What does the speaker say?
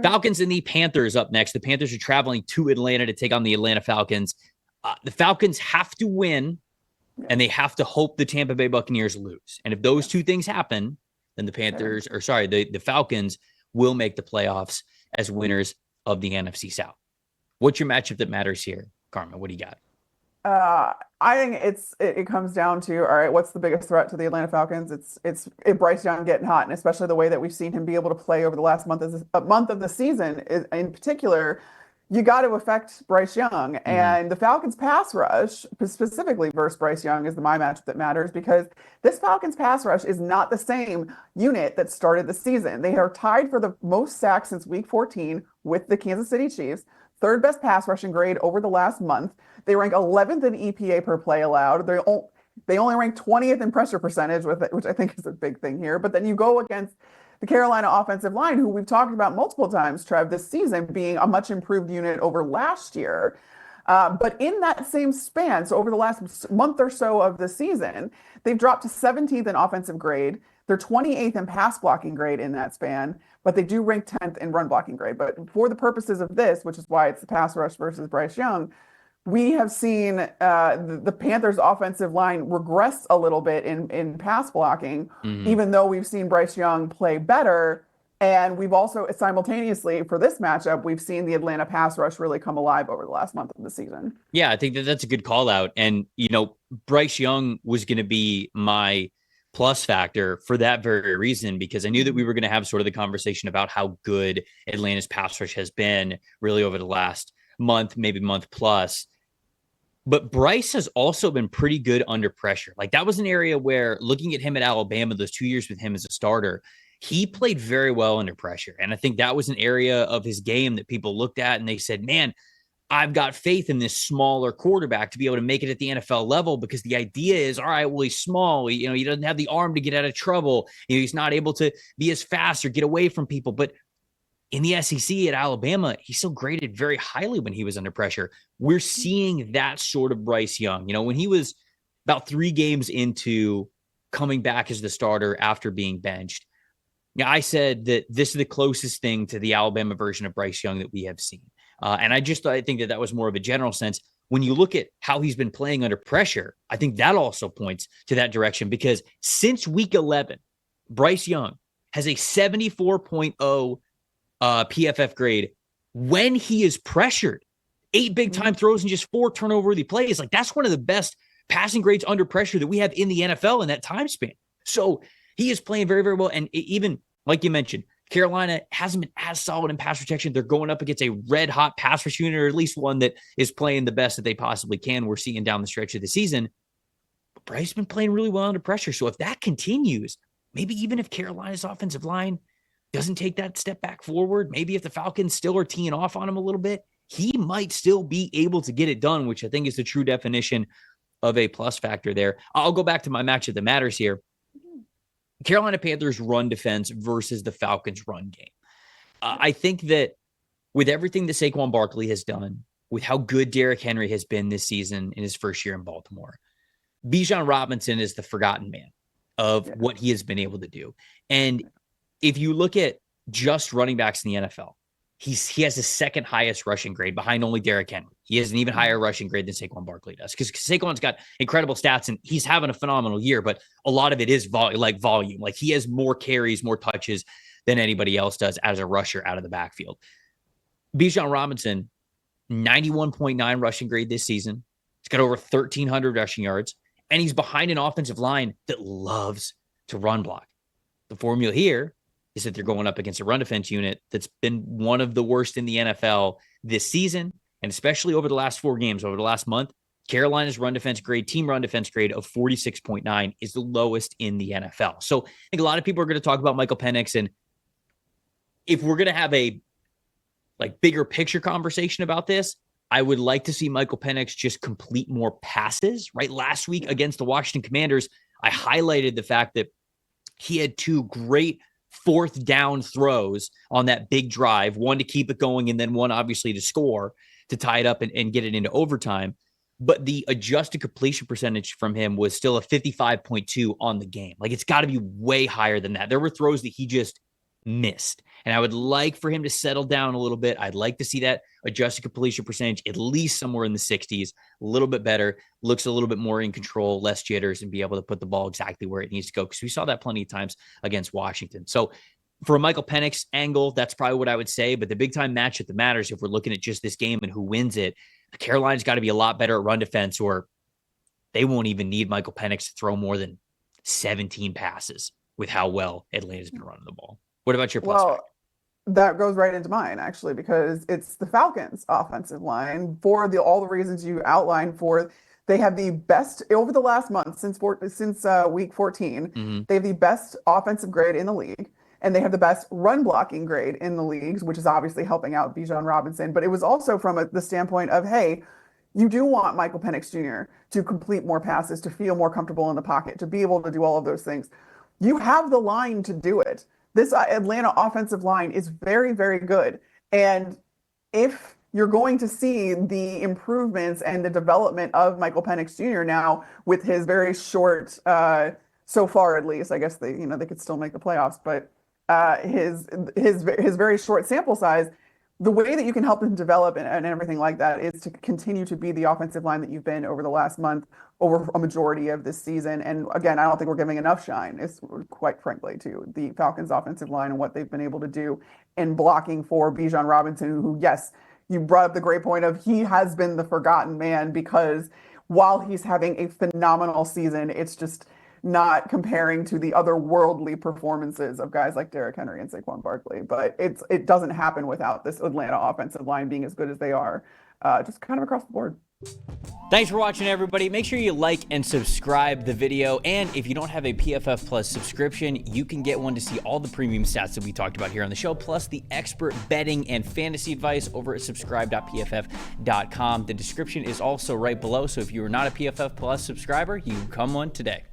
Falcons and the Panthers up next. The Panthers are traveling to Atlanta to take on the Atlanta Falcons. The Falcons have to win, and they have to hope the Tampa Bay Buccaneers lose. And if those two things happen, then the Falcons will make the playoffs as winners of the NFC South. What's your matchup that matters here, Carmen? What do you got? I think it comes down to, all right, what's the biggest threat to the Atlanta Falcons? It's Bryce Young getting hot, and especially the way that we've seen him be able to play over the last month of the season in particular. You got to affect Bryce Young, and the Falcons pass rush specifically versus Bryce Young is my matchup that matters, because this Falcons pass rush is not the same unit that started the season. They are tied for the most sacks since week 14 with the Kansas City Chiefs, third best pass rushing grade over the last month. They rank 11th in EPA per play allowed. They only rank 20th in pressure percentage, which I think is a big thing here. But then you go against the Carolina offensive line, who we've talked about multiple times, Trev, this season being a much improved unit over last year. But in that same span, so over the last month or so of the season, they've dropped to 17th in offensive grade. They're 28th in pass blocking grade in that span, but they do rank 10th in run blocking grade. But for the purposes of this, which is why it's the pass rush versus Bryce Young, we have seen the Panthers' offensive line regress a little bit in pass blocking, even though we've seen Bryce Young play better. And we've also simultaneously, for this matchup, we've seen the Atlanta pass rush really come alive over the last month of the season. Yeah, I think that's a good call out. And, Bryce Young was going to be my plus factor for that very reason, because I knew that we were going to have sort of the conversation about how good Atlanta's pass rush has been really over the last month, maybe month plus. But Bryce has also been pretty good under pressure. Like, that was an area where, looking at him at Alabama, those 2 years with him as a starter, he played very well under pressure. And I think that was an area of his game that people looked at and they said, man, I've got faith in this smaller quarterback to be able to make it at the NFL level, because the idea is, all right, well, he's small. He doesn't have the arm to get out of trouble. He's not able to be as fast or get away from people. But in the SEC at Alabama, he still graded very highly when he was under pressure. We're seeing that sort of Bryce Young. When he was about 3 games into coming back as the starter after being benched, I said that this is the closest thing to the Alabama version of Bryce Young that we have seen. And I think that was more of a general sense. When you look at how he's been playing under pressure, I think that also points to that direction, because since week 11, Bryce Young has a 74.0 PFF grade when he is pressured. 8 big time throws and just 4 turnover-worthy plays. Like, that's one of the best passing grades under pressure that we have in the NFL in that time span. So he is playing very, very well. And even like you mentioned, Carolina hasn't been as solid in pass protection. They're going up against a red hot pass rush unit, or at least one that is playing the best that they possibly can. We're seeing down the stretch of the season. But Bryce has been playing really well under pressure. So if that continues, maybe even if Carolina's offensive line doesn't take that step back forward, maybe if the Falcons still are teeing off on him a little bit, he might still be able to get it done, which I think is the true definition of a plus factor there. I'll go back to my matchup that matters here. Carolina Panthers run defense versus the Falcons run game. I think that with everything that Saquon Barkley has done, with how good Derrick Henry has been this season in his first year in Baltimore, Bijan Robinson is the forgotten man of what he has been able to do. And if you look at just running backs in the NFL, he has the second highest rushing grade behind only Derrick Henry. He has an even higher rushing grade than Saquon Barkley does, because Saquon's got incredible stats and he's having a phenomenal year, but a lot of it is volume. Like, he has more carries, more touches than anybody else does as a rusher out of the backfield. Bijan Robinson, 91.9 rushing grade this season. He's got over 1,300 rushing yards, and he's behind an offensive line that loves to run block. The formula here is that they're going up against a run defense unit that's been one of the worst in the NFL this season, and especially over the last 4 games, over the last month. Carolina's run defense grade, team run defense grade of 46.9 is the lowest in the NFL. So I think a lot of people are going to talk about Michael Penix, and if we're going to have a bigger picture conversation about this, I would like to see Michael Penix just complete more passes. Right, last week against the Washington Commanders, I highlighted the fact that he had 2 great 4th down throws on that big drive, one to keep it going and then one obviously to score, to tie it up and get it into overtime. But the adjusted completion percentage from him was still a 55.2 on the game. Like, it's got to be way higher than that. There were throws that he just missed. And I would like for him to settle down a little bit. I'd like to see that adjusted completion percentage at least somewhere in the 60s, a little bit better, looks a little bit more in control, less jitters, and be able to put the ball exactly where it needs to go, because we saw that plenty of times against Washington. So for a Michael Penix angle, that's probably what I would say. But the big time matchup that matters, if we're looking at just this game and who wins it, Carolina's got to be a lot better at run defense, or they won't even need Michael Penix to throw more than 17 passes with how well Atlanta's been running the ball. What about your plus factor? That goes right into mine, actually, because it's the Falcons' offensive line for all the reasons you outlined. They have the best over the last month since week 14. They have the best offensive grade in the league, and they have the best run blocking grade in the leagues, which is obviously helping out Bijan Robinson. But it was also from the standpoint of, hey, you do want Michael Penix Jr. to complete more passes, to feel more comfortable in the pocket, to be able to do all of those things. You have the line to do it. This Atlanta offensive line is very, very good. And if you're going to see the improvements and the development of Michael Penix Jr. now with his very short, so far at least, I guess they could still make the playoffs, but his very short sample size, the way that you can help him develop and everything like that is to continue to be the offensive line that you've been over the last month, over a majority of this season. And again, I don't think we're giving enough shine, quite frankly, to the Falcons offensive line and what they've been able to do in blocking for Bijan Robinson, who, yes, you brought up the great point of he has been the forgotten man, because while he's having a phenomenal season, it's just not comparing to the otherworldly performances of guys like Derrick Henry and Saquon Barkley. But it doesn't happen without this Atlanta offensive line being as good as they are, just kind of across the board. Thanks for watching, everybody. Make sure you like and subscribe the video. And if you don't have a PFF Plus subscription, you can get one to see all the premium stats that we talked about here on the show, plus the expert betting and fantasy advice over at subscribe.pff.com. The description is also right below. So if you are not a PFF Plus subscriber, you come one today.